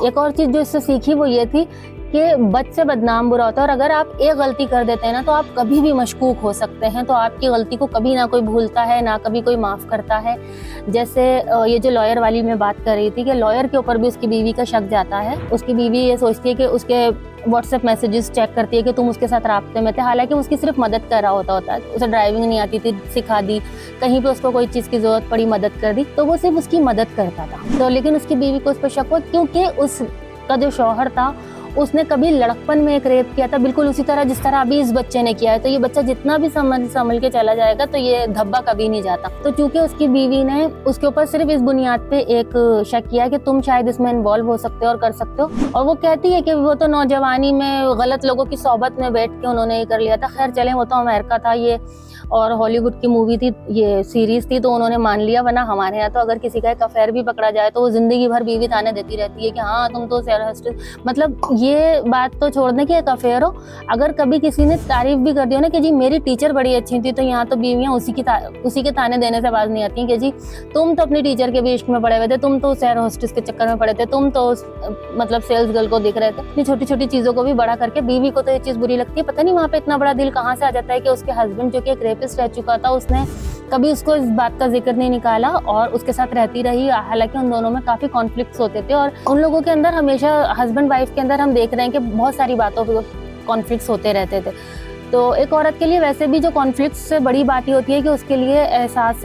एक और चीज जो इससे सीखी वो ये थी कि बद से बदनाम बुरा होता है, और अगर आप एक गलती कर देते हैं ना तो आप कभी भी मशकूक हो सकते हैं। तो आपकी गलती को कभी ना कोई भूलता है, ना कभी कोई माफ़ करता है। जैसे ये जो लॉयर वाली मैं बात कर रही थी कि लॉयर के ऊपर भी उसकी बीवी का शक जाता है। उसकी बीवी ये सोचती है कि उसके व्हाट्सएप मैसेजेस चेक करती है कि तुम उसके साथ राब्ते में थे, हालांकि उसकी सिर्फ मदद कर रहा होता है। उसे ड्राइविंग नहीं आती थी, सिखा दी, कहीं पे उसको कोई चीज़ की ज़रूरत पड़ी मदद कर दी, तो वो सिर्फ उसकी मदद करता था। तो लेकिन उसकी बीवी को उस पर शक हुआ क्योंकि उसका जो शौहर था उसने कभी लड़कपन में एक रेप किया था, बिल्कुल उसी तरह जिस तरह अभी इस बच्चे ने किया है। तो ये बच्चा जितना भी संभल के चला जाएगा तो ये धब्बा कभी नहीं जाता। तो चूंकि उसकी बीवी ने उसके ऊपर सिर्फ इस बुनियाद पे एक शक किया कि तुम शायद इसमें इन्वॉल्व हो सकते हो और कर सकते हो, और वो कहती है कि वो तो नौजवानी में गलत लोगों की सोबत में बैठ के उन्होंने ये कर लिया था। खैर चले, वो तो अमेरिका था ये और हॉलीवुड की मूवी थी, ये सीरीज थी, तो उन्होंने मान लिया। वरना हमारे यहाँ तो अगर किसी का एक अफेयर भी पकड़ा जाए तो वो जिंदगी भर बीवी ताने देती रहती है कि हाँ तुम तो मतलब ये बात तो छोड़ने की एक अफेयर हो। अगर कभी किसी ने तारीफ भी कर दी हो ना कि जी मेरी टीचर बड़ी अच्छी थी, तो यहाँ तो बीवियाँ उसी के ताने देने से बाज नहीं आती कि जी तुम तो अपनी टीचर के भी इश्क में पड़े हुए थे, तुम तो एयर होस्टेस के चक्कर में पड़े थे, तुम तो मतलब सेल्स गर्ल को दिख रहे थे। इतनी छोटी छोटी चीजों को भी बड़ा करके बीवी को तो ये चीज बुरी लगती है। पता नहीं वहाँ पे इतना बड़ा दिल कहाँ से आ जाता है कि उसके हस्बैंड जो कि एक रेपिस्ट रह चुका था, उसने कभी उसको इस बात का जिक्र नहीं निकाला और उसके साथ रहती रही। हालांकि उन दोनों में काफी कॉन्फ्लिक्ट्स होते थे और उन लोगों के अंदर हमेशा हस्बैंड वाइफ के अंदर हम देख रहे हैं कि बहुत सारी बातों पे कॉन्फ्लिक्ट्स होते रहते थे। तो एक औरत के लिए वैसे भी जो कॉन्फ्लिक्ट से बड़ी बात ये होती है कि उसके लिए एहसास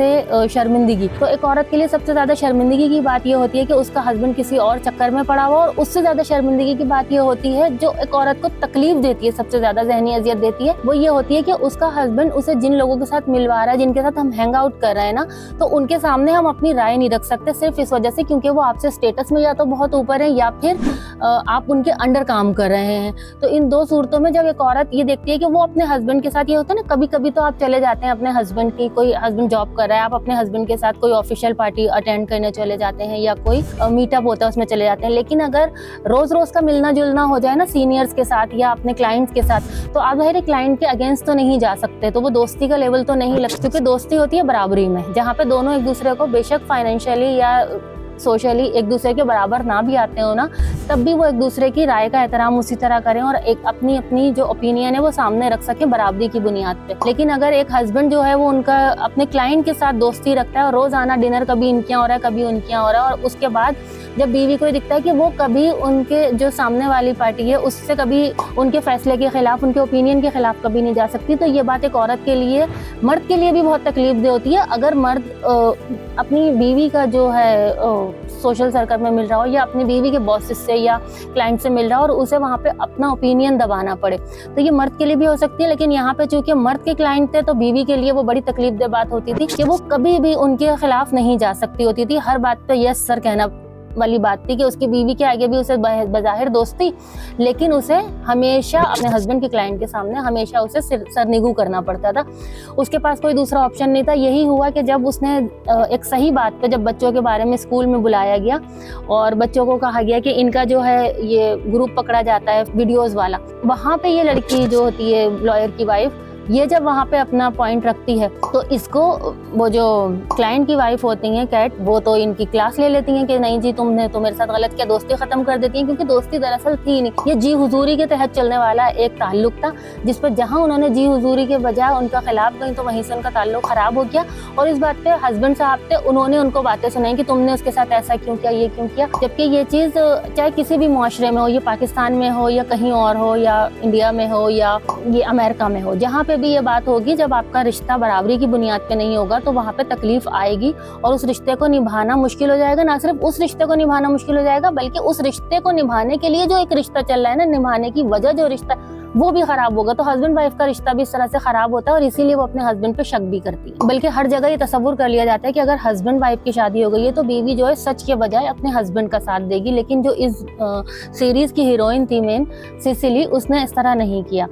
शर्मिंदगी। तो एक औरत के लिए सबसे ज्यादा शर्मिंदगी की बात ये होती है कि उसका हस्बैंड किसी और चक्कर में पड़ा हुआ, और उससे ज्यादा शर्मिंदगी की बात ये होती है जो एक औरत को तकलीफ देती है, सबसे ज्यादा ज़हनी अजियत देती है, वो ये होती है कि उसका हस्बैंड उसे जिन लोगों के साथ मिलवा रहा है, जिनके साथ हम हैंग आउट कर रहे हैं ना, तो उनके सामने हम अपनी राय नहीं रख सकते, सिर्फ इस वजह से क्योंकि वो आपसे स्टेटस में या तो बहुत ऊपर है या फिर आप उनके अंडर काम कर रहे हैं। तो इन दो सूरतों में जब एक औरत ये देखती है कि वो अपने हस्बैंड के साथ, ये होता है ना कभी कभी तो आप चले जाते हैं अपने हस्बैंड की, कोई हस्बैंड जॉब कर रहा है, आप अपने हस्बैंड के साथ कोई ऑफिशियल पार्टी अटेंड करने चले जाते हैं या कोई मीटअप होता है उसमें चले जाते हैं। लेकिन अगर रोज रोज का मिलना जुलना हो जाए ना सीनियर्स के साथ या अपने क्लाइंट्स के साथ, तो आप जाहिर क्लाइंट के अगेंस्ट तो नहीं जा सकते, तो वो दोस्ती का लेवल तो नहीं लगता, क्योंकि दोस्ती होती है बराबरी में, जहाँ पे दोनों एक दूसरे को बेशक फाइनेंशियली या सोशली एक दूसरे के बराबर ना भी आते हो ना, तब भी वो एक दूसरे की राय का एहतराम उसी तरह करें और एक अपनी अपनी जो ओपिनियन है वो सामने रख सके बराबरी की बुनियाद पे। लेकिन अगर एक हस्बैंड जो है वो उनका अपने क्लाइंट के साथ दोस्ती रखता है और रोज आना डिनर कभी इनके यहाँ हो रहा है कभी उनके यहाँ हो रहा है, और उसके बाद जब बीवी को दिखता है कि वो कभी उनके जो सामने वाली पार्टी है उससे कभी उनके फैसले के खिलाफ, उनके ओपिनियन के खिलाफ कभी नहीं जा सकती, तो ये बात एक औरत के लिए, मर्द के लिए भी बहुत तकलीफ दे होती है। अगर मर्द अपनी बीवी का जो है सोशल सर्कल में मिल रहा हो या अपनी बीवी के बॉसेस से या क्लाइंट से मिल रहा हो और उसे वहाँ पे अपना ओपिनियन दबाना पड़े, तो ये मर्द के लिए भी हो सकती है। लेकिन यहाँ पे चूंकि मर्द के क्लाइंट थे तो बीवी के लिए वो बड़ी तकलीफ दे बात होती थी कि वो कभी भी उनके खिलाफ नहीं जा सकती होती थी, हर बात पे यस सर कहना वाली बात थी कि उसकी बीवी के आगे भी उसे बज़ाहिर दोस्ती, लेकिन उसे हमेशा अपने हस्बैंड के क्लाइंट के सामने हमेशा उसे सरनिगू करना पड़ता था। उसके पास कोई दूसरा ऑप्शन नहीं था। यही हुआ कि जब उसने एक सही बात पे, जब बच्चों के बारे में स्कूल में बुलाया गया और बच्चों को कहा गया कि इनका जो है ये ग्रुप पकड़ा जाता है वीडियोज़ वाला, वहाँ पे ये लड़की जो होती है लॉयर की वाइफ, ये जब वहाँ पे अपना पॉइंट रखती है तो इसको वो जो क्लाइंट की वाइफ होती हैं कैट, वो तो इनकी क्लास ले लेती हैं कि नहीं जी तुमने तो मेरे साथ गलत किया, दोस्ती खत्म कर देती हैं, क्योंकि दोस्ती दरअसल थी नहीं, ये जी हुजूरी के तहत चलने वाला एक ताल्लुक था जिस पर जहाँ उन्होंने जी हुजूरी के बजाय उनका खिलाफ गई तो वहीं से उनका ताल्लुक खराब हो गया। और इस बात पे हस्बैंड साहब थे, उन्होंने उनको बातें सुनाई कि तुमने उसके साथ ऐसा क्यों किया, ये क्यों किया, जबकि ये चीज़ चाहे किसी भी मुआशरे में हो, ये पाकिस्तान में हो या कहीं और हो या इंडिया में हो या ये अमेरिका में हो, जहाँ पे भी ये बात होगी, जब आपका रिश्ता बराबरी की बुनियाद पे नहीं होगा तो वहाँ पे तकलीफ आएगी और उस रिश्ते को निभाना मुश्किल हो जाएगा। ना सिर्फ उस रिश्ते को निभाना मुश्किल हो जाएगा, बल्कि उस रिश्ते को निभाने के लिए जो एक रिश्ता चल रहा है ना, निभाने की वजह जो रिश्ता वो भी खराब होगा। तो हस्बैंड वाइफ का रिश्ता भी इस तरह से खराब होता है और इसीलिए वो अपने हस्बैंड पे शक भी करती है। बल्कि हर जगह ये तसव्वुर कर लिया जाता है कि अगर हस्बैंड वाइफ की शादी हो गई है तो बीवी जो है सच के बजाय अपने हस्बैंड का साथ देगी। लेकिन जो इस सीरीज की हीरोइन थी मेन सिसिली, उसने इस तरह नहीं किया।